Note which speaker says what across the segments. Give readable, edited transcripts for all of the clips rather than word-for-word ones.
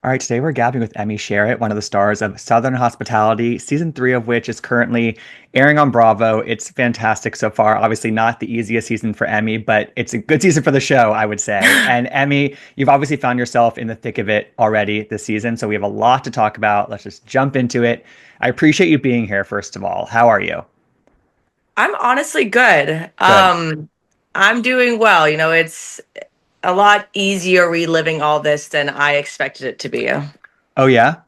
Speaker 1: All right, today we're gabbing with Emmy Sharrett, one of the stars of Southern Hospitality, season three of which is currently airing on Bravo. It's fantastic so far. Obviously, not the easiest season for Emmy, but it's a good season for the show, I would say. And Emmy, you've obviously found yourself in the thick of it already this season, so we have a lot to talk about. Let's just jump into it. I appreciate you being here, first of all. How are you?
Speaker 2: I'm honestly good.
Speaker 1: Good.
Speaker 2: I'm doing well. It's a lot easier reliving all this than I expected it to be.
Speaker 1: Oh, yeah?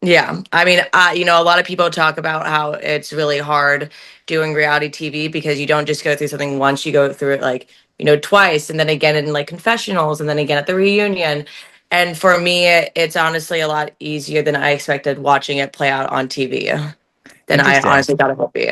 Speaker 2: Yeah. I mean, a lot of people talk about how it's really hard doing reality TV because you don't just go through something once, you go through it twice and then again in like confessionals and then again at the reunion. And for me, it's honestly a lot easier than I expected watching it play out on TV than I
Speaker 1: Interesting.
Speaker 2: honestly thought it would be.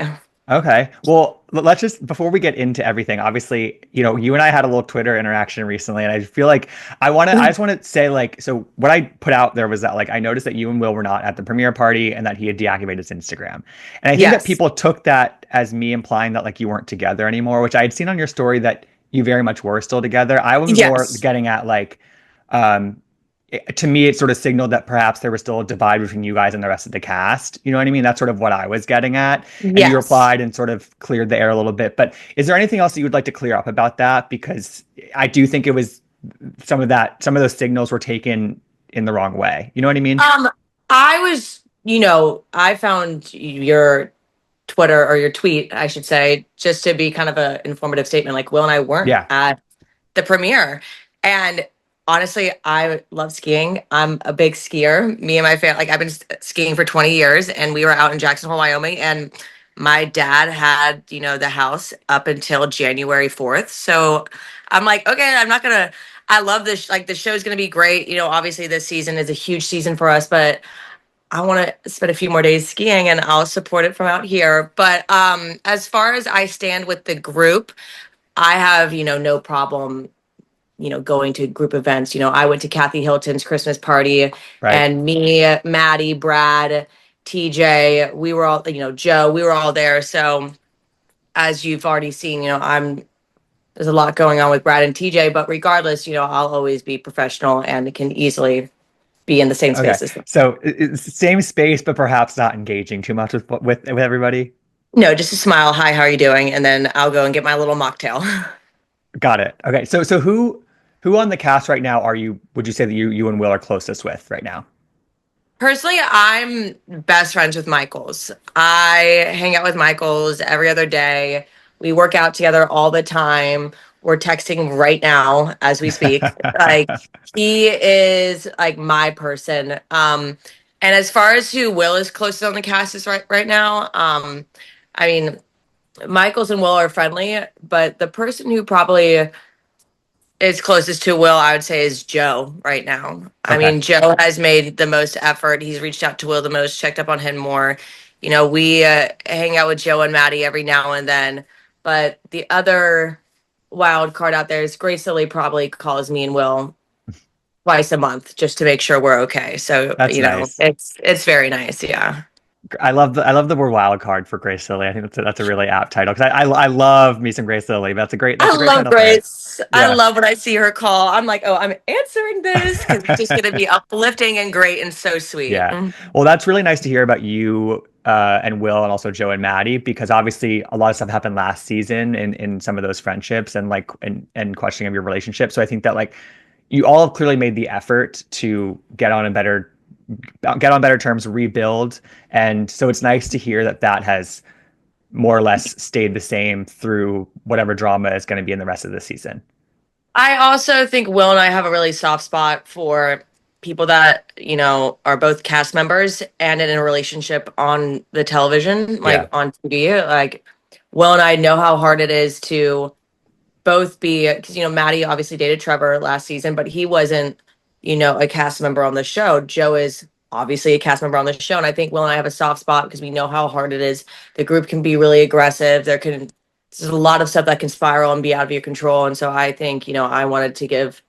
Speaker 1: Okay. Well, let's just, before we get into everything, obviously, you and I had a little Twitter interaction recently, and I feel like I just want to say, like, so what I put out there was that, like, I noticed that you and Will were not at the premiere party and that he had deactivated his Instagram. And I think that
Speaker 2: Yes.
Speaker 1: people took that as me implying that, like, you weren't together anymore, which I had seen on your story that you very much were still together. I was more
Speaker 2: Yes.
Speaker 1: getting at, like, um, to me, it sort of signaled that perhaps there was still a divide between you guys and the rest of the cast. You know what I mean? That's sort of what I was getting at. And you
Speaker 2: Yes.
Speaker 1: replied and sort of cleared the air a little bit. But is there anything else that you would like to clear up about that? Because I do think it was some of those signals were taken in the wrong way. You know what I mean?
Speaker 2: Um, I found your Twitter or your tweet, I should say, just to be kind of a informative statement. Like Will and I weren't
Speaker 1: Yeah.
Speaker 2: at the premiere. And honestly, I love skiing. I'm a big skier. Me and my family, like I've been skiing for 20 years and we were out in Jackson Hole, Wyoming, and my dad had, the house up until January 4th. So I'm like, okay, I'm not gonna I love this, like the show's gonna be great. Obviously this season is a huge season for us, but I want to spend a few more days skiing and I'll support it from out here. But as far as I stand with the group, I have, no problem, going to group events. I went to Kathy Hilton's Christmas party
Speaker 1: Right.
Speaker 2: and me, Maddie, Brad, TJ, we were all, Joe, we were all there. So as you've already seen, there's a lot going on with Brad and TJ, but regardless, I'll always be professional and can easily be in the same
Speaker 1: Okay.
Speaker 2: space as them.
Speaker 1: So it's the same space, but perhaps not engaging too much with everybody.
Speaker 2: No, just a smile. Hi, how are you doing? And then I'll go and get my little mocktail.
Speaker 1: Got it. Okay. So who on the cast right now would you say that you and Will are closest with right now?
Speaker 2: Personally, I'm best friends with Michaels. I hang out with Michaels every other day. We work out together all the time. We're texting right now as we speak. Like he is like my person. And as far as who Will is closest on the cast is right now, I mean, Michaels and Will are friendly, but the person who probably is closest to Will, I would say, is Joe right now. I
Speaker 1: Okay.
Speaker 2: mean, Joe has made the most effort. He's reached out to Will the most, checked up on him more. We hang out with Joe and Maddie every now and then. But the other wild card out there is Grace Lilly probably calls me and Will twice a month just to make sure we're okay. So,
Speaker 1: That's nice.
Speaker 2: it's very nice. Yeah.
Speaker 1: I love the word wild card for Grace Lilly. I think that's a really apt title because I love me some Grace Lilly. That's
Speaker 2: I
Speaker 1: a great
Speaker 2: love
Speaker 1: title for it.
Speaker 2: Grace. I
Speaker 1: Yeah.
Speaker 2: love when I see her call. I'm like, oh, I'm answering this because it's just going to be uplifting and great and so sweet.
Speaker 1: Yeah. Well, that's really nice to hear about you and Will and also Joe and Maddie because obviously a lot of stuff happened last season in some of those friendships and like and questioning of your relationship. So I think that like you all have clearly made the effort to get on better terms, rebuild. And so it's nice to hear that that has more or less stayed the same through whatever drama is going to be in the rest of the season.
Speaker 2: I also think Will and I have a really soft spot for people that, are both cast members and in a relationship on the television,
Speaker 1: Yeah.
Speaker 2: like on TV. Like, Will and I know how hard it is to both be, because, Maddie obviously dated Trevor last season, but he wasn't, a cast member on the show. Joe is obviously a cast member on the show. And I think Will and I have a soft spot because we know how hard it is. The group can be really aggressive. There's a lot of stuff that can spiral and be out of your control. And so I think, I wanted to give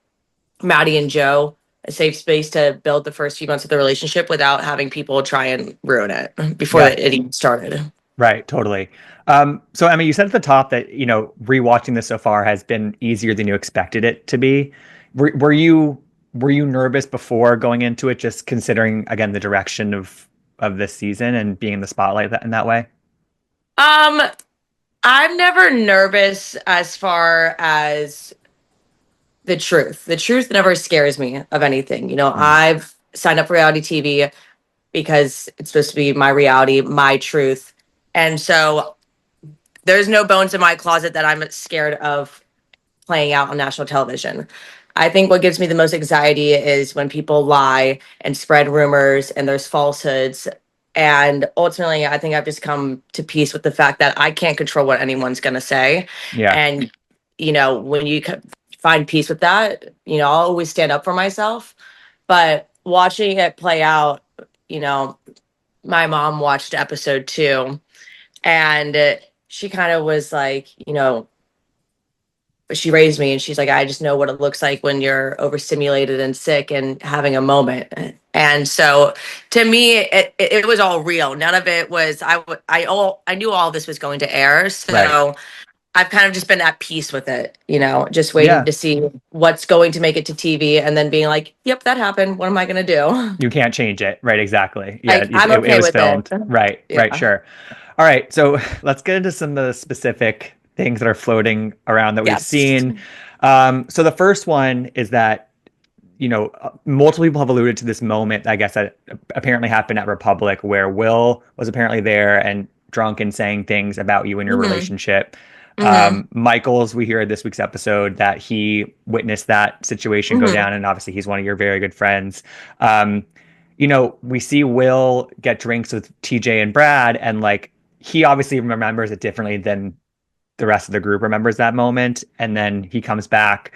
Speaker 2: Maddie and Joe a safe space to build the first few months of the relationship without having people try and ruin it before
Speaker 1: Yeah.
Speaker 2: it even started.
Speaker 1: Right. Totally. So Emma, you said at the top that, rewatching this so far has been easier than you expected it to be. Were you were you nervous before going into it, just considering again the direction of this season and being in the spotlight in that way?
Speaker 2: Um, I'm never nervous as far as the truth. The truth never scares me of anything.
Speaker 1: Mm.
Speaker 2: I've signed up for reality TV because it's supposed to be my reality, my truth. And so there's no bones in my closet that I'm scared of playing out on national television. I think what gives me the most anxiety is when people lie and spread rumors and there's falsehoods. And ultimately, I think I've just come to peace with the fact that I can't control what anyone's going to say.
Speaker 1: Yeah.
Speaker 2: And, when you find peace with that, I'll always stand up for myself. But watching it play out, you know, my mom watched episode 2 and she kind of was like, she raised me and she's like, I just know what it looks like when you're overstimulated and sick and having a moment. And so to me, it was all real. None of it was, I knew all this was going to air.
Speaker 1: Right.
Speaker 2: So I've kind of just been at peace with it, just waiting
Speaker 1: Yeah.
Speaker 2: to see what's going to make it to TV and then being like, yep, that happened. What am I going to do?
Speaker 1: You can't change it. Right. Exactly. Yeah.
Speaker 2: Like, I'm
Speaker 1: It
Speaker 2: okay
Speaker 1: was
Speaker 2: with it.
Speaker 1: filmed. Right. Right.
Speaker 2: Yeah.
Speaker 1: Sure. All right. So let's get into some of the specific things that are floating around that we've
Speaker 2: Yes.
Speaker 1: seen. So the first one is that, multiple people have alluded to this moment, I guess, that apparently happened at Republic where Will was apparently there and drunk and saying things about you and your
Speaker 2: Hmm.
Speaker 1: relationship.
Speaker 2: Hmm.
Speaker 1: Michael's, we hear this week's episode that he witnessed that situation go
Speaker 2: Hmm.
Speaker 1: down, and obviously he's one of your very good friends. Um, we see Will get drinks with TJ and Brad, and like he obviously remembers it differently than the rest of the group remembers that moment. And then he comes back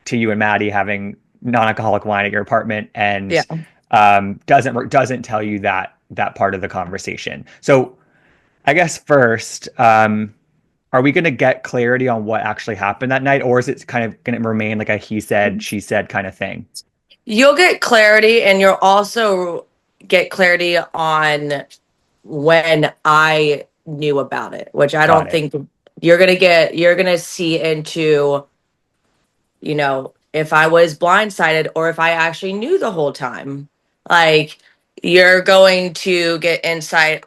Speaker 1: to you and Maddie having non-alcoholic wine at your apartment
Speaker 2: Yeah.
Speaker 1: and doesn't tell you that part of the conversation. So I guess first, are we going to get clarity on what actually happened that night, or is it kind of going to remain like a he said, she said kind of thing?
Speaker 2: You'll get clarity, and you'll also get clarity on when I knew about it, which I
Speaker 1: Got
Speaker 2: don't
Speaker 1: it.
Speaker 2: think you're gonna see into, if I was blindsided or if I actually knew the whole time. Like, you're going to get insight,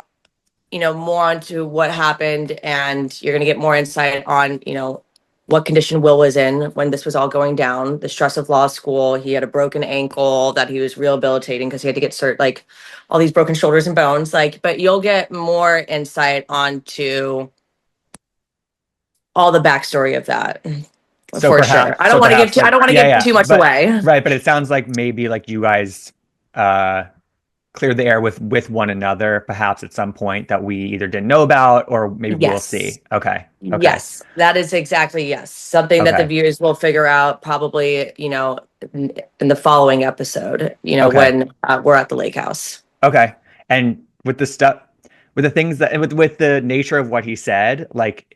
Speaker 2: more onto what happened, and you're going to get more insight on, what condition Will was in when this was all going down, the stress of law school. He had a broken ankle that he was rehabilitating because he had to get like all these broken shoulders and bones. Like, but you'll get more insight onto all the backstory of that for sure.
Speaker 1: So perhaps
Speaker 2: I
Speaker 1: like,
Speaker 2: don't want to
Speaker 1: yeah,
Speaker 2: give
Speaker 1: yeah,
Speaker 2: too much
Speaker 1: but
Speaker 2: away.
Speaker 1: right. But it sounds like maybe like you guys, uh, cleared the air with one another, perhaps at some point that we either didn't know about or maybe we'll
Speaker 2: Yes.
Speaker 1: see. Okay. Okay.
Speaker 2: Yes, that is exactly, yes. Something that the
Speaker 1: Okay.
Speaker 2: viewers will figure out probably, in the following episode,
Speaker 1: Okay.
Speaker 2: when we're at the lake house.
Speaker 1: Okay. And with the stuff, with the things that, with the nature of what he said, like,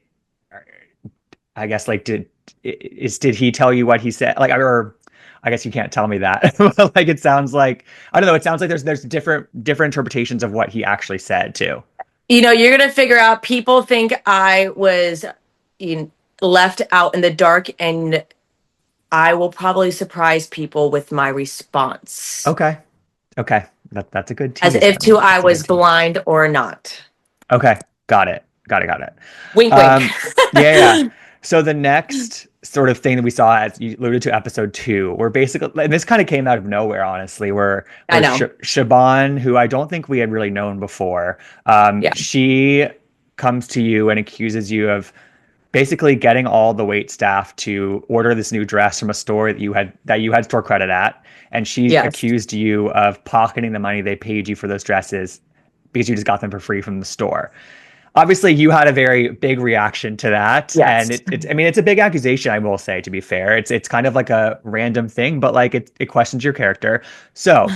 Speaker 1: I guess, like, did he tell you what he said? Like, or I guess you can't tell me that. Like, it sounds like, I don't know. It sounds like there's different interpretations of what he actually said too.
Speaker 2: You're going to figure out people think I was you know, left out in the dark, and I will probably surprise people with my response
Speaker 1: Okay. Okay. That's a good
Speaker 2: as
Speaker 1: tease
Speaker 2: if
Speaker 1: then.
Speaker 2: to I
Speaker 1: That's a good
Speaker 2: was
Speaker 1: tease.
Speaker 2: blind or not.
Speaker 1: Okay. Got it. Got it. Got it.
Speaker 2: Wink, wink.
Speaker 1: Um, yeah, yeah. So the next sort of thing that we saw, as you alluded to, episode 2, where basically, and this kind of came out of nowhere, honestly,
Speaker 2: I
Speaker 1: where
Speaker 2: know.
Speaker 1: Siobhan, who I don't think we had really known before,
Speaker 2: Yeah.
Speaker 1: she comes to you and accuses you of basically getting all the wait staff to order this new dress from a store that you had store credit at, and she
Speaker 2: Yes.
Speaker 1: accused you of pocketing the money they paid you for those dresses because you just got them for free from the store. Obviously, you had a very big reaction to that, and
Speaker 2: Yes.
Speaker 1: I mean, it's a big accusation, I will say, to be fair. It's kind of like a random thing, but like it questions your character. So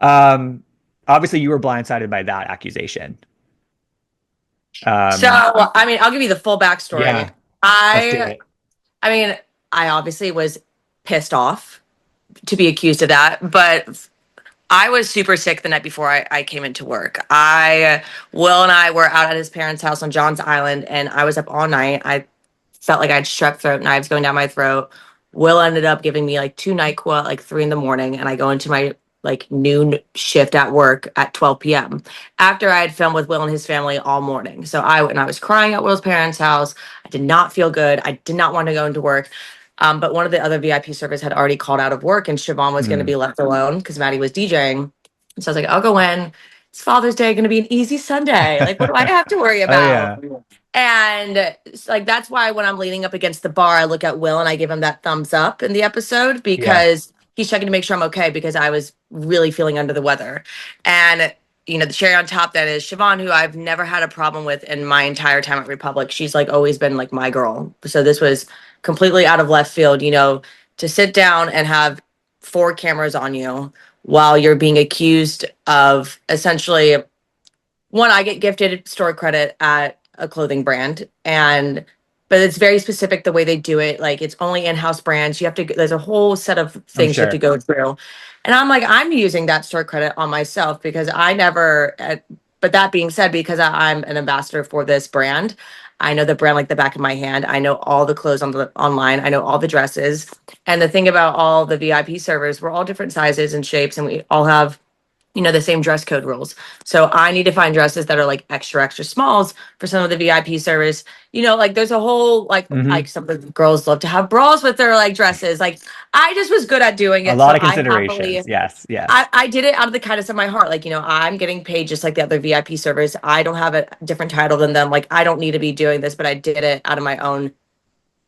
Speaker 1: um obviously you were blindsided by that accusation.
Speaker 2: So,
Speaker 1: um
Speaker 2: I mean, I'll give you the full backstory.
Speaker 1: yeah, let's do
Speaker 2: I,
Speaker 1: it.
Speaker 2: I mean, I obviously was pissed off to be accused of that, but I was super sick the night before I came into work. Will and I were out at his parents' house on John's Island, and I was up all night. I felt like I had strep throat, knives going down my throat. Will ended up giving me like two NyQuil at like 3 in the morning, and I go into my like noon shift at work at 12 p.m. after I had filmed with Will and his family all morning. So I was crying at Will's parents' house. I did not feel good. I did not want to go into work. But one of the other VIP servers had already called out of work, and Siobhan was going to
Speaker 1: Mm.
Speaker 2: be left alone because Maddie was DJing. So I was like, I'll go in. It's Father's Day, going to be an easy Sunday. Like, what do I have to worry
Speaker 1: Oh
Speaker 2: about?
Speaker 1: yeah.
Speaker 2: And like that's why when I'm leaning up against the bar, I look at Will and I give him that thumbs up in the episode
Speaker 1: Yeah.
Speaker 2: because he's checking to make sure I'm okay because I was really feeling under the weather. And the cherry on top that is Siobhan, who I've never had a problem with in my entire time at Republic. She's like always been like my girl. So this was completely out of left field, to sit down and have four cameras on you while you're being accused of essentially one, I get gifted store credit at a clothing brand, but it's very specific the way they do it. Like it's only in-house brands. There's a whole set of
Speaker 1: I'm
Speaker 2: things you have to
Speaker 1: sure.
Speaker 2: go through. And I'm like, I'm using that store credit on myself because I never, but that being said, because I'm an ambassador for this brand, I know the brand like the back of my hand. I know all the clothes online. I know all the dresses. And the thing about all the VIP servers, we're all different sizes and shapes, and we all have the same dress code rules. So I need to find dresses that are like extra, extra smalls for some of the VIP service. Like there's a whole like
Speaker 1: Hmm.
Speaker 2: some of the girls love to have bras with their like dresses. Like I just was good at doing
Speaker 1: A
Speaker 2: it.
Speaker 1: lot
Speaker 2: So
Speaker 1: of
Speaker 2: I
Speaker 1: considerations.
Speaker 2: happily
Speaker 1: Yes. Yes.
Speaker 2: I did it out of the kindness of my heart. Like, I'm getting paid just like the other VIP servers. I don't have a different title than them. Like I don't need to be doing this, but I did it out of my own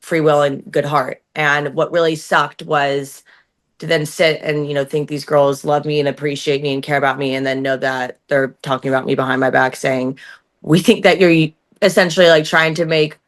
Speaker 2: free will and good heart. And what really sucked was to then sit and think these girls love me and appreciate me and care about me and then know that they're talking about me behind my back saying we think that you're essentially like trying to make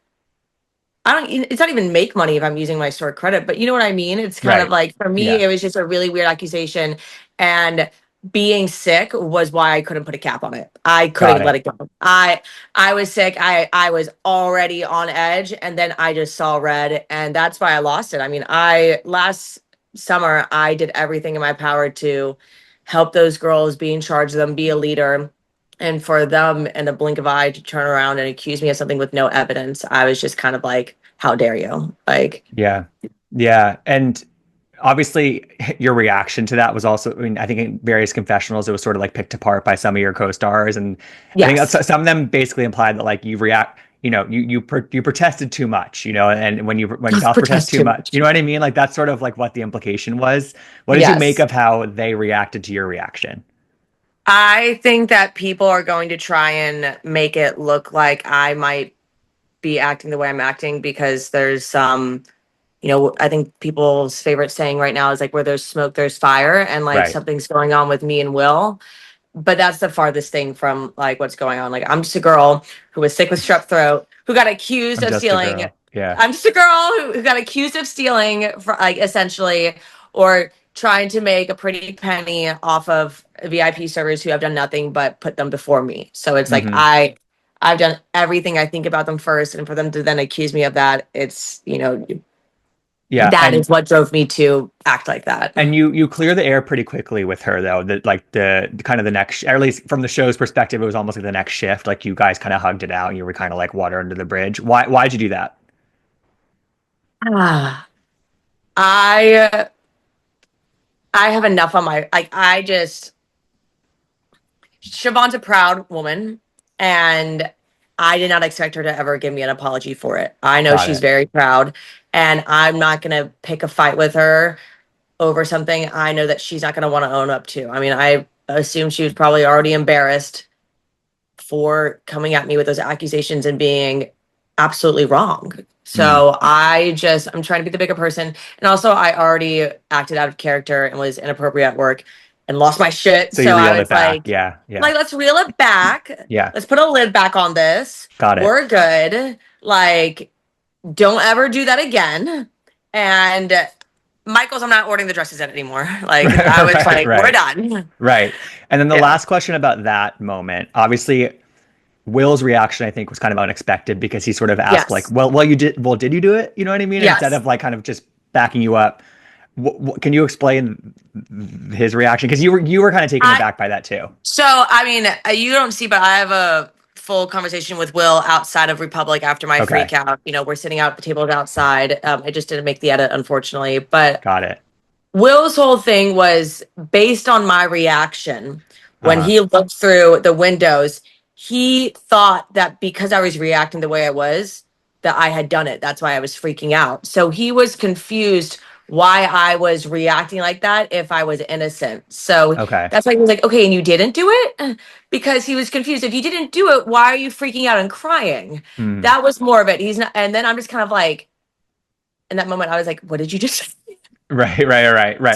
Speaker 2: I don't it's not even make money if I'm using my store credit, but you know what I mean. It's kind of
Speaker 1: Right.
Speaker 2: like for me
Speaker 1: Yeah.
Speaker 2: it was just a really weird accusation, and being sick was why I couldn't put a cap on it. I
Speaker 1: Got
Speaker 2: couldn't let
Speaker 1: it.
Speaker 2: it go. I was sick. I was already on edge, and then I just saw red, and that's why I lost it. I mean, I last summer I did everything in my power to help those girls, be in charge of them, be a leader. And for them in a blink of eye to turn around and accuse me of something with no evidence, I was just kind of like, how dare you? Like,
Speaker 1: Yeah. Yeah. And obviously your reaction to that was also, I mean, I think in various confessionals, it was sort of like picked apart by some of your co-stars. And I think
Speaker 2: yes,
Speaker 1: that's, some of them basically implied that like you react, you protested too much, and when
Speaker 2: just
Speaker 1: gals protest
Speaker 2: protest
Speaker 1: too
Speaker 2: too
Speaker 1: much,
Speaker 2: much.
Speaker 1: you know what I mean? Like that's sort of like what the implication was. What did you make
Speaker 2: Yes.
Speaker 1: of how they reacted to your reaction?
Speaker 2: I think that people are going to try and make it look like I might be acting the way I'm acting because there's I think people's favorite saying right now is like where there's smoke, there's fire, and like
Speaker 1: Right.
Speaker 2: something's going on with me and Will. But that's the farthest thing from like what's going on. Like I'm just a girl who was sick with strep throat, who got accused
Speaker 1: I'm
Speaker 2: of
Speaker 1: just a
Speaker 2: stealing.
Speaker 1: girl. Yeah.
Speaker 2: I'm just a girl who got accused of stealing for like essentially or trying to make a pretty penny off of VIP servers who have done nothing but put them before me. So it's like
Speaker 1: Hmm.
Speaker 2: I've done everything I think about them first, and for them to then accuse me of that, it's
Speaker 1: Yeah.
Speaker 2: that
Speaker 1: And
Speaker 2: is what drove me to act like that.
Speaker 1: you clear the air pretty quickly with her though. That like the kind of the next, or at least from the show's perspective, it was almost like the next shift. Like you guys kind of hugged it out, and you were kind of like water under the bridge. Why'd you do that?
Speaker 2: Ah, I I have enough on my like Siobhan's a proud woman, and I did not expect her to ever give me an apology for it. I know
Speaker 1: Got
Speaker 2: she's
Speaker 1: it.
Speaker 2: very proud, and I'm not gonna pick a fight with her over something I know that she's not gonna want to own up to. I mean, I assume she was probably already embarrassed for coming at me with those accusations and being absolutely wrong.
Speaker 1: Hmm.
Speaker 2: So I'm trying to be the bigger person. And also, I already acted out of character and was inappropriate at work and lost my shit.
Speaker 1: So you
Speaker 2: So I
Speaker 1: reeled it
Speaker 2: was
Speaker 1: back. Yeah. Yeah.
Speaker 2: let's reel it back.
Speaker 1: Yeah.
Speaker 2: Let's put a lid back on this.
Speaker 1: Got it.
Speaker 2: We're good. Like, don't ever do that again. And Michael's, I'm not ordering the dresses in anymore. Like, I was
Speaker 1: Right.
Speaker 2: like, we're
Speaker 1: Right.
Speaker 2: done.
Speaker 1: Right. And then the
Speaker 2: Yeah.
Speaker 1: last question about that moment, obviously, Will's reaction, I think, was kind of unexpected because he sort of asked, like,
Speaker 2: Yes.
Speaker 1: did you do it? You know what I mean? Instead
Speaker 2: Yes.
Speaker 1: of like kind of just backing you up. Can you explain his reaction? Because you were kind of taken
Speaker 2: I
Speaker 1: aback by that too.
Speaker 2: So, I mean, you don't see, but I have a full conversation with Will outside of Republic after my
Speaker 1: Okay,
Speaker 2: freak out. We're sitting out at the tables outside. It just didn't make the edit, unfortunately. But
Speaker 1: got it.
Speaker 2: Will's whole thing was based on my reaction when
Speaker 1: Uh-huh.
Speaker 2: he looked through the windows. He thought that because I was reacting the way I was, that I had done it. That's why I was freaking out. So he was confused why I was reacting like that if I was innocent. So
Speaker 1: Okay.
Speaker 2: that's why he was like, okay, and you didn't do it? Because he was confused. If you didn't do it, why are you freaking out and crying?
Speaker 1: Hmm.
Speaker 2: That was more of it. He's not, and then I'm just kind of like, in that moment, I was like, what did you just say?
Speaker 1: Right.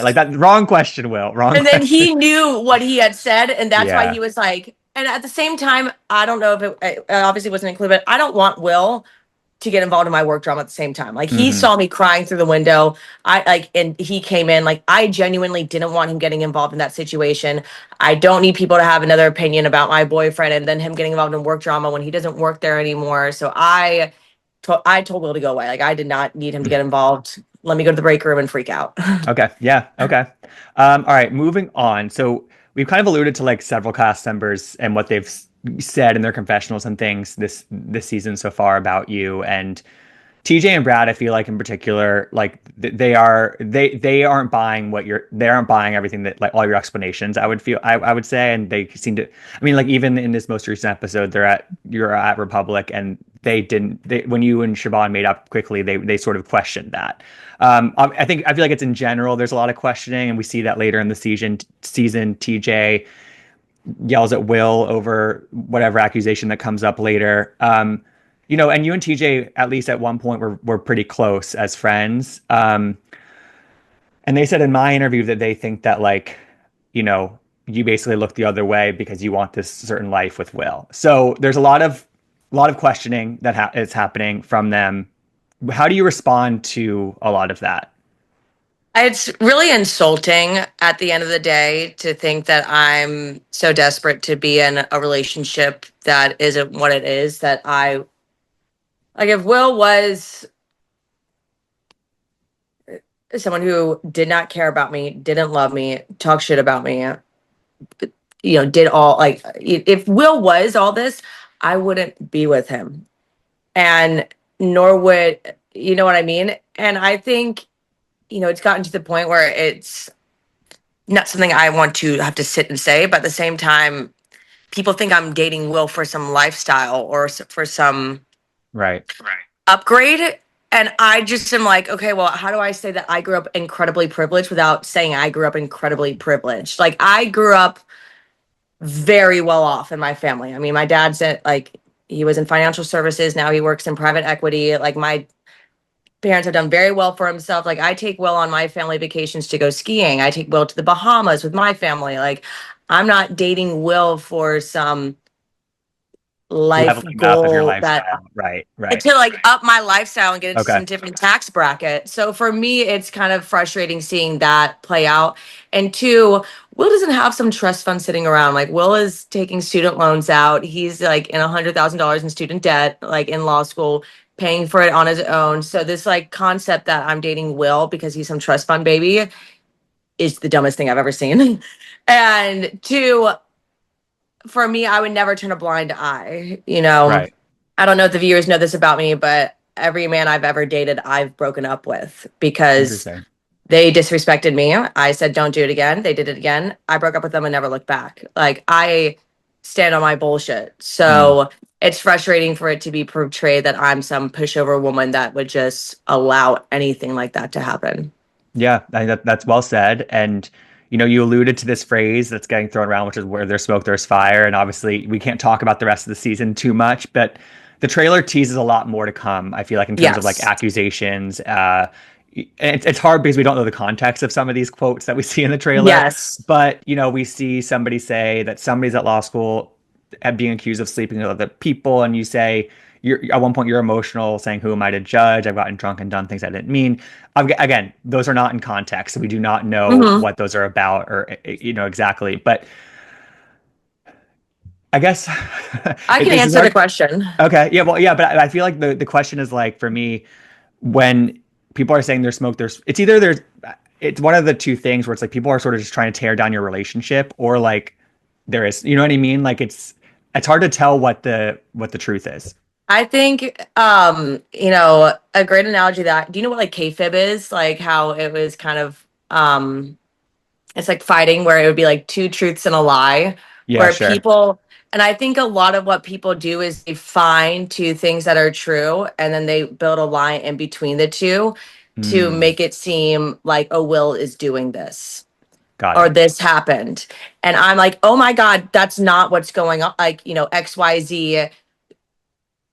Speaker 1: Like that. Wrong question, Will. Wrong
Speaker 2: And then
Speaker 1: question.
Speaker 2: he knew what he had said, and that's why he
Speaker 1: Yeah.
Speaker 2: was like. And at the same time, I don't know if it obviously wasn't included, but I don't want Will to get involved in my work drama at the same time. Like he
Speaker 1: Hmm.
Speaker 2: saw me crying through the window. I like, and he came in. Like I genuinely didn't want him getting involved in that situation. I don't need people to have another opinion about my boyfriend and then him getting involved in work drama when he doesn't work there anymore. So I told Will to go away. Like I did not need him to get involved. Let me go to the break room and freak out.
Speaker 1: Okay. Yeah. Okay. All right. Moving on. So we've kind of alluded to like several cast members and what they've said in their confessionals and things this season so far about you. And TJ and Brad, I feel like in particular, like they aren't buying they aren't buying everything that like all your explanations. I would say, and they seem to. I mean, like even in this most recent episode, you're at Republic, and they didn't. When you and Siobhan made up quickly, they sort of questioned that. I feel like it's in general. There's a lot of questioning, and we see that later in the season, TJ yells at Will over whatever accusation that comes up later. And you and TJ, at least at one point, were pretty close as friends. And they said in my interview that they think that like, you know, you basically look the other way because you want this certain life with Will. So there's a lot of questioning that is happening from them. How do you respond to a lot of that?
Speaker 2: It's really insulting at the end of the day to think that I'm so desperate to be in a relationship that isn't what it is. That I like, if Will was someone who did not care about me, didn't love me, talk shit about me, did all like, if Will was all this, I wouldn't be with him. And nor would, you know what I mean? And I think, it's gotten to the point where it's not something I want to have to sit and say, but at the same time, people think I'm dating Will for some lifestyle or for some
Speaker 1: Right.
Speaker 2: upgrade. And I just am like, okay, well, how do I say that I grew up incredibly privileged without saying I grew up incredibly privileged? Like, I grew up very well off in my family. I mean, my dad's like, he was in financial services. Now he works in private equity. Like, my parents have done very well for himself. Like, I take Will on my family vacations to go skiing. I take Will to the Bahamas with my family. Like, I'm not dating Will for some life
Speaker 1: Leveling up of your
Speaker 2: goal that
Speaker 1: lifestyle. Right.
Speaker 2: and
Speaker 1: Right.
Speaker 2: to like up my lifestyle and get into
Speaker 1: Okay.
Speaker 2: some different tax bracket. So for me, it's kind of frustrating seeing that play out. And two, Will doesn't have some trust fund sitting around. Like Will is taking student loans out. He's like in $100,000 in student debt, like in law school, paying for it on his own. So this like concept that I'm dating Will because he's some trust fund baby is the dumbest thing I've ever seen. And two, for me, I would never turn a blind eye.
Speaker 1: Right.
Speaker 2: I don't know if the viewers know this about me, but every man I've ever dated, I've broken up with because
Speaker 1: Interesting.
Speaker 2: they disrespected me. I said, don't do it again. They did it again. I broke up with them and never looked back. Like, I stand on my bullshit.
Speaker 1: Mm.
Speaker 2: So it's frustrating for it to be portrayed that I'm some pushover woman that would just allow anything like that to happen.
Speaker 1: Yeah, I think that's well said. And you alluded to this phrase that's getting thrown around, which is where there's smoke, there's fire. And obviously, we can't talk about the rest of the season too much, but the trailer teases a lot more to come. I feel like in terms of like
Speaker 2: Yes.
Speaker 1: accusations. And it's hard because we don't know the context of some of these quotes that we see in the trailer.
Speaker 2: Yes.
Speaker 1: But we see somebody say that somebody's at law school being accused of sleeping with other people, and you say you're at one point you're emotional, saying, "Who am I to judge? I've gotten drunk and done things I didn't mean." Again, those are not in context, so we do not know
Speaker 2: Hmm.
Speaker 1: what those are about or exactly. But I guess
Speaker 2: I can
Speaker 1: this is
Speaker 2: answer the
Speaker 1: hard.
Speaker 2: question.
Speaker 1: Okay, yeah, well, yeah, but I feel like the question is like for me when people are saying there's smoke, it's either it's one of the two things where it's like people are sort of just trying to tear down your relationship, or like there is, you know what I mean? Like it's hard to tell what the truth is.
Speaker 2: I think, a great analogy that, do you know what like kayfabe is? Like how it was kind of, it's like fighting where it would be like two truths and a lie,
Speaker 1: Yeah,
Speaker 2: where
Speaker 1: sure.
Speaker 2: people, and I think a lot of what people do is they find two things that are true and then they build a lie in between the two to
Speaker 1: Hmm.
Speaker 2: make it seem like, oh, Will is doing this
Speaker 1: Got
Speaker 2: or
Speaker 1: it.
Speaker 2: this happened. And I'm like, oh my God, that's not what's going on. Like, XYZ,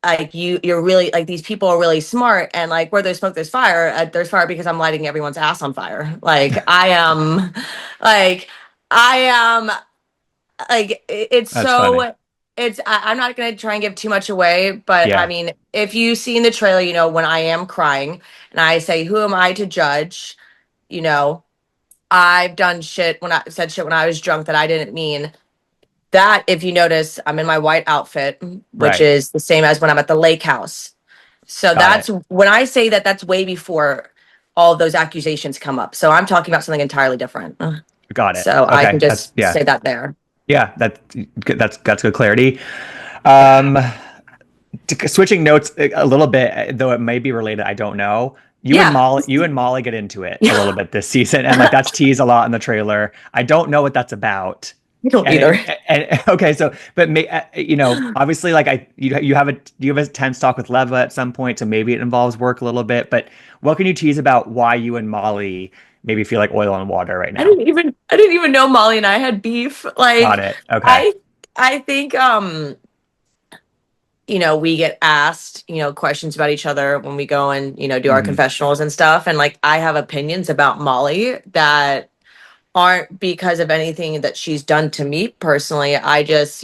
Speaker 2: like you're really like these people are really smart, and like where there's smoke there's fire because I'm lighting everyone's ass on fire. Like I am it's
Speaker 1: That's funny.
Speaker 2: so I'm not going to try and give too much away, but I
Speaker 1: Yeah.
Speaker 2: mean, if you see in the trailer, when I am crying and I say, who am I to judge? you know I've done shit when I said shit when I was drunk that I didn't mean. That, if you notice, I'm in my white outfit, which
Speaker 1: Right.
Speaker 2: is the same as when I'm at the lake house. So
Speaker 1: Got
Speaker 2: that's
Speaker 1: it.
Speaker 2: when I say that, that's way before all of those accusations come up. So I'm talking about something entirely different.
Speaker 1: Got it.
Speaker 2: So I can
Speaker 1: Okay. That's
Speaker 2: just
Speaker 1: yeah.
Speaker 2: say that there.
Speaker 1: Yeah, that's good clarity. Um, Switching notes a little bit, though it may be related, I don't know.
Speaker 2: Yeah.
Speaker 1: You and Molly get into it a little
Speaker 2: Yeah.
Speaker 1: bit this season, and like that's teased a lot in the trailer. I don't know what that's about.
Speaker 2: I don't
Speaker 1: And
Speaker 2: either.
Speaker 1: okay, so but obviously, like you have a tense talk with Leva at some point, so maybe it involves work a little bit. But what can you tease about why you and Molly maybe feel like oil and water right now?
Speaker 2: I didn't even know Molly and I had beef.
Speaker 1: Got
Speaker 2: Like
Speaker 1: it. Okay.
Speaker 2: I I think we get asked, questions about each other when we go and, do our
Speaker 1: Hmm.
Speaker 2: confessionals and stuff. And like, I have opinions about Molly that aren't because of anything that she's done to me personally. I just,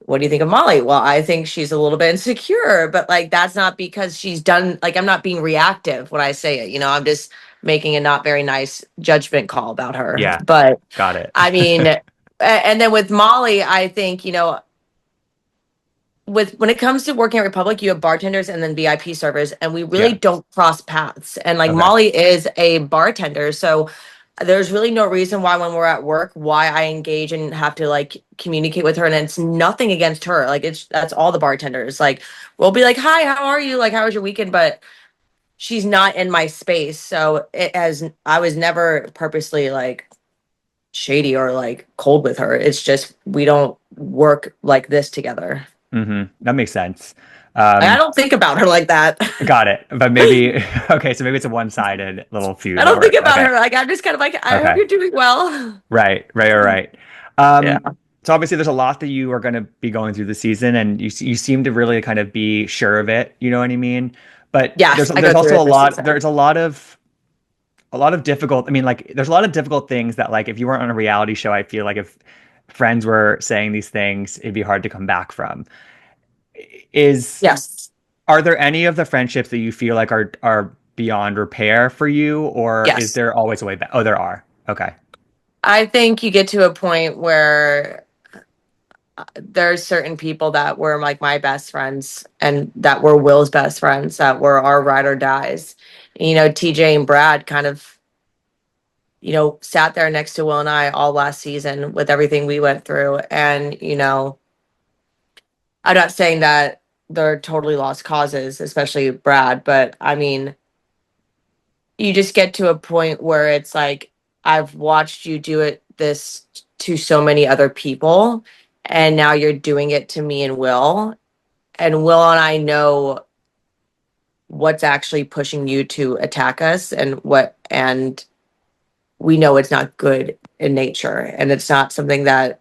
Speaker 2: what do you think of Molly? Well, I think she's a little bit insecure, but like, that's not because she's done, like, I'm not being reactive when I say it, I'm just making a not very nice judgment call about her.
Speaker 1: Yeah.
Speaker 2: But
Speaker 1: Got it.
Speaker 2: I mean, and then with Molly, I think, with when it comes to working at Republic, you have bartenders and then VIP servers, and we really
Speaker 1: Yeah.
Speaker 2: don't cross paths. And like
Speaker 1: Okay.
Speaker 2: Molly is a bartender, so there's really no reason why when we're at work, why I engage and have to like communicate with her. And it's nothing against her. Like that's all the bartenders. Like we'll be like, "Hi, how are you? Like, how was your weekend?" But she's not in my space, so I was never purposely like shady or like cold with her. It's just we don't work like this together.
Speaker 1: That makes sense.
Speaker 2: I
Speaker 1: Um,
Speaker 2: don't think about her like that.
Speaker 1: got it. But maybe okay, so maybe it's a one-sided little
Speaker 2: I
Speaker 1: feud at
Speaker 2: don't think
Speaker 1: work.
Speaker 2: about
Speaker 1: Okay.
Speaker 2: her like I'm just kind of like I hope
Speaker 1: Okay.
Speaker 2: you're doing well.
Speaker 1: Right.
Speaker 2: Yeah.
Speaker 1: So obviously there's a lot that you are going to be going through the season, and you seem to really kind of be sure of it, you know what I mean? But
Speaker 2: Yes, I
Speaker 1: there's
Speaker 2: go through
Speaker 1: also
Speaker 2: it this
Speaker 1: there's
Speaker 2: season.
Speaker 1: a lot of difficult, I mean, like there's a lot of difficult things that like if you weren't on a reality show, I feel like if friends were saying these things, it'd be hard to come back from. Is
Speaker 2: Yes.
Speaker 1: Are there any of the friendships that you feel like are beyond repair for you, or is
Speaker 2: Yes.
Speaker 1: there always a way back? Oh, there are. Okay.
Speaker 2: I think you get to a point where there's certain people that were like my best friends and that were Will's best friends that were our ride or dies. TJ and Brad kind of, sat there next to Will and I all last season with everything we went through. And, I'm not saying that they're totally lost causes, especially Brad, but I mean, you just get to a point where it's like, I've watched you do it this to so many other people, and now you're doing it to me and Will. And Will and I know what's actually pushing you to attack us and we know it's not good in nature. And it's not something that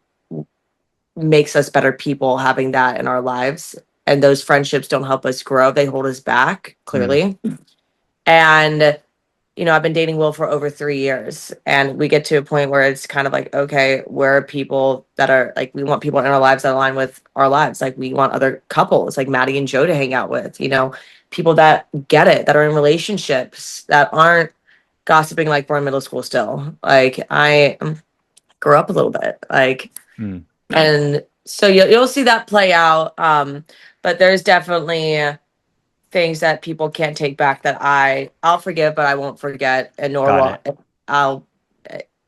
Speaker 2: makes us better people having that in our lives. And those friendships don't help us grow. They hold us back,
Speaker 1: Mm,
Speaker 2: clearly. And I've been dating Will for over 3 years, and we get to a point where it's kind of like, okay, we're people that are like, we want people in our lives that align with our lives. Like, we want other couples like Maddie and Joe to hang out with, people that get it, that are in relationships, that aren't gossiping like we're in middle school still. Like, I grew up a little bit, like,
Speaker 1: mm.
Speaker 2: and so you'll see that play out. But there's definitely things that people can't take back that I'll forgive, but I won't forget, and nor
Speaker 1: Got
Speaker 2: will
Speaker 1: it.
Speaker 2: I'll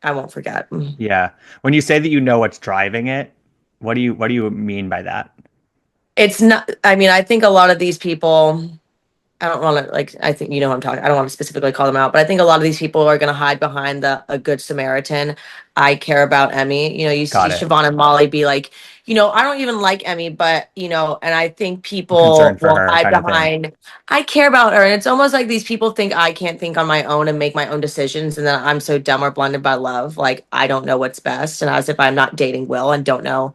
Speaker 2: I won't forget.
Speaker 1: Yeah. When you say that you know what's driving it, what do you mean by that?
Speaker 2: It's not, I mean, I think a lot of these people, I don't want to like. I think you know what I'm talking. I don't want to specifically call them out, but I think a lot of these people are going to hide behind the a good Samaritan. I care about Emmy. You know, you see
Speaker 1: Got it.
Speaker 2: Siobhan and Molly be like, I don't even like Emmy, but and I think
Speaker 1: I'm
Speaker 2: people
Speaker 1: concerned for
Speaker 2: will
Speaker 1: her
Speaker 2: hide
Speaker 1: kind of thing.
Speaker 2: behind. I care about her, and it's almost like these people think I can't think on my own and make my own decisions, and then I'm so dumb or blinded by love, like I don't know what's best, and as if I'm not dating Will and don't know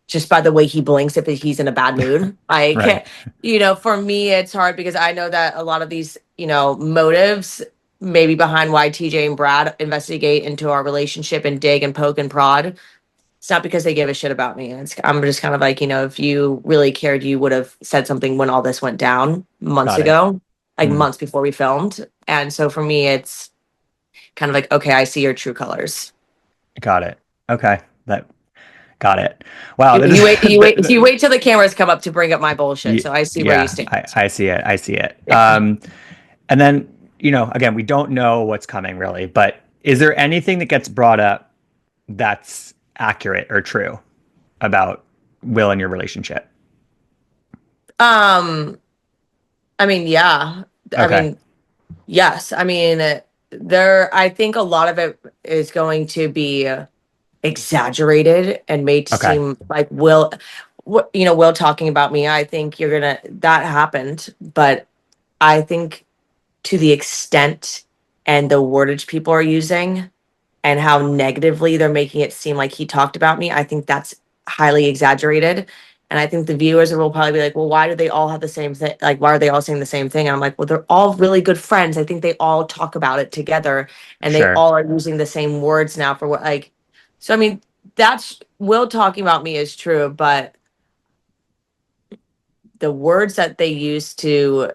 Speaker 2: just by the way he blinks if he's in a bad mood.
Speaker 1: Right.
Speaker 2: Like, for me, it's hard because I know that a lot of these, motives maybe behind why TJ and Brad investigate into our relationship and dig and poke and prod. It's not because they give a shit about me. I'm just kind of like, if you really cared, you would have said something when all this went down months
Speaker 1: Got it.
Speaker 2: ago, like
Speaker 1: Mm,
Speaker 2: months before we filmed. And so for me, it's kind of like, okay, I see your true colors.
Speaker 1: got it. Okay. That got it. Wow,
Speaker 2: You,
Speaker 1: that is
Speaker 2: you wait, you wait, you wait till the cameras come up to bring up my bullshit. So I see where you
Speaker 1: yeah,
Speaker 2: stand.
Speaker 1: I see it. I see it.
Speaker 2: Yeah.
Speaker 1: And then, again, we don't know what's coming really, but is there anything that gets brought up that's accurate or true about Will and your relationship?
Speaker 2: Um, I mean, yeah. I
Speaker 1: Okay.
Speaker 2: mean, yes. I mean, I think a lot of it is going to be exaggerated and made to
Speaker 1: Okay.
Speaker 2: seem like Will talking about me. I think that happened, but I think to the extent and the wordage people are using, and how negatively they're making it seem like he talked about me, I think that's highly exaggerated. And I think the viewers will probably be like, well, why do they all have the same thing? Like, why are they all saying the same thing? And I'm like, well, they're all really good friends. I think they all talk about it together and they
Speaker 1: Sure.
Speaker 2: all are using the same words now for what, like, so I mean, that's Will talking about me is true, but the words that they use to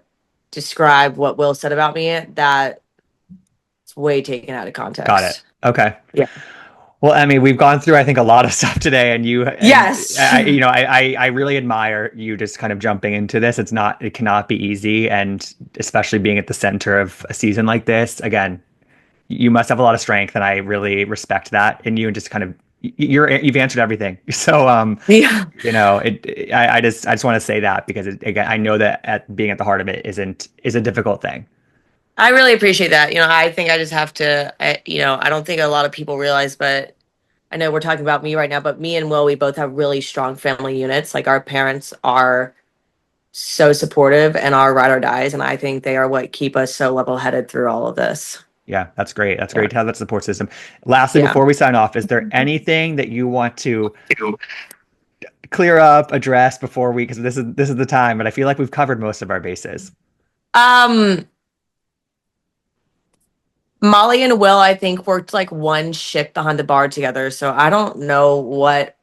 Speaker 2: describe what Will said about me, that's way taken out of
Speaker 1: Got it.
Speaker 2: context.
Speaker 1: Okay.
Speaker 2: Yeah.
Speaker 1: Well, Emmy, we've gone through, I think, a lot of stuff today, and
Speaker 2: Yes.
Speaker 1: I really admire you just kind of jumping into this. It cannot be easy, and especially being at the center of a season like this. Again, you must have a lot of strength, and I really respect that in you. And just kind of, you've answered everything. So,
Speaker 2: Yeah.
Speaker 1: I just want to say that because again, I know that being at the heart of it is a difficult thing.
Speaker 2: I really appreciate that. I think I just have to, I don't think a lot of people realize, but I know we're talking about me right now, but me and Will, we both have really strong family units. Like our parents are so supportive and are ride or dies. And I think they are what keep us so level headed through all of this.
Speaker 1: Yeah, that's great. That's
Speaker 2: Yeah.
Speaker 1: great to have that support system. Lastly,
Speaker 2: Yeah.
Speaker 1: before we sign off, is there anything that you want to clear up, address before we, because this is the time, but I feel like we've covered most of our bases.
Speaker 2: Um, Molly and Will, I think, worked like one ship behind the bar together. So I don't know what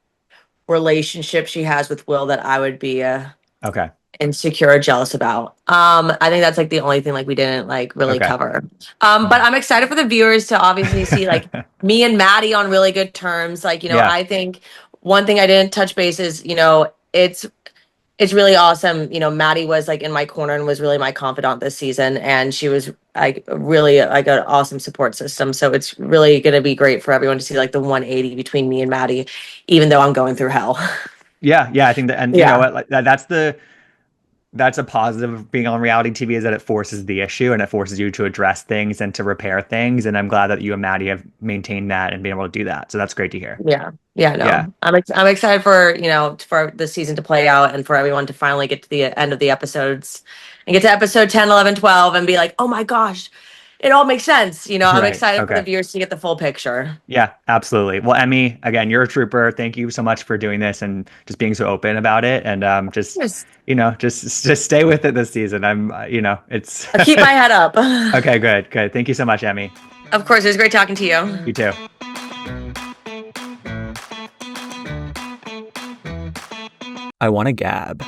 Speaker 2: relationship she has with Will that I would be
Speaker 1: Okay.
Speaker 2: insecure or jealous about. I think that's like the only thing like we didn't like really
Speaker 1: Okay.
Speaker 2: cover. But I'm excited for the viewers to obviously see like me and Maddie on really good terms. Like,
Speaker 1: Yeah.
Speaker 2: I think one thing I didn't touch base is, it's really awesome. Maddie was like in my corner and was really my confidant this season, and she was like really like an awesome support system. So it's really gonna be great for everyone to see like the 180 between me and Maddie, even though I'm going through hell.
Speaker 1: Yeah. Yeah. I think that, and you know
Speaker 2: Yeah.
Speaker 1: what, like that's a positive of being on reality TV is that it forces the issue and it forces you to address things and to repair things. And I'm glad that you and Maddie have maintained that and been able to do that. So that's great to hear.
Speaker 2: Yeah. Yeah,
Speaker 1: Yeah.
Speaker 2: no. I'm excited for, for the season to play out and for everyone to finally get to the end of the episodes and get to episode 10, 11, 12, and be like, "Oh my gosh, it all makes sense." I'm
Speaker 1: Right.
Speaker 2: excited for the
Speaker 1: Okay.
Speaker 2: viewers to get the full picture.
Speaker 1: Yeah, absolutely. Well, Emmy, again, you're a trooper. Thank you so much for doing this and just being so open about it. And
Speaker 2: Yes.
Speaker 1: just stay with it this season. It's
Speaker 2: I'll keep my head up.
Speaker 1: okay. Good, good. Thank you so much, Emmy.
Speaker 2: Of course, it was great talking to you.
Speaker 1: You too. I want to gab.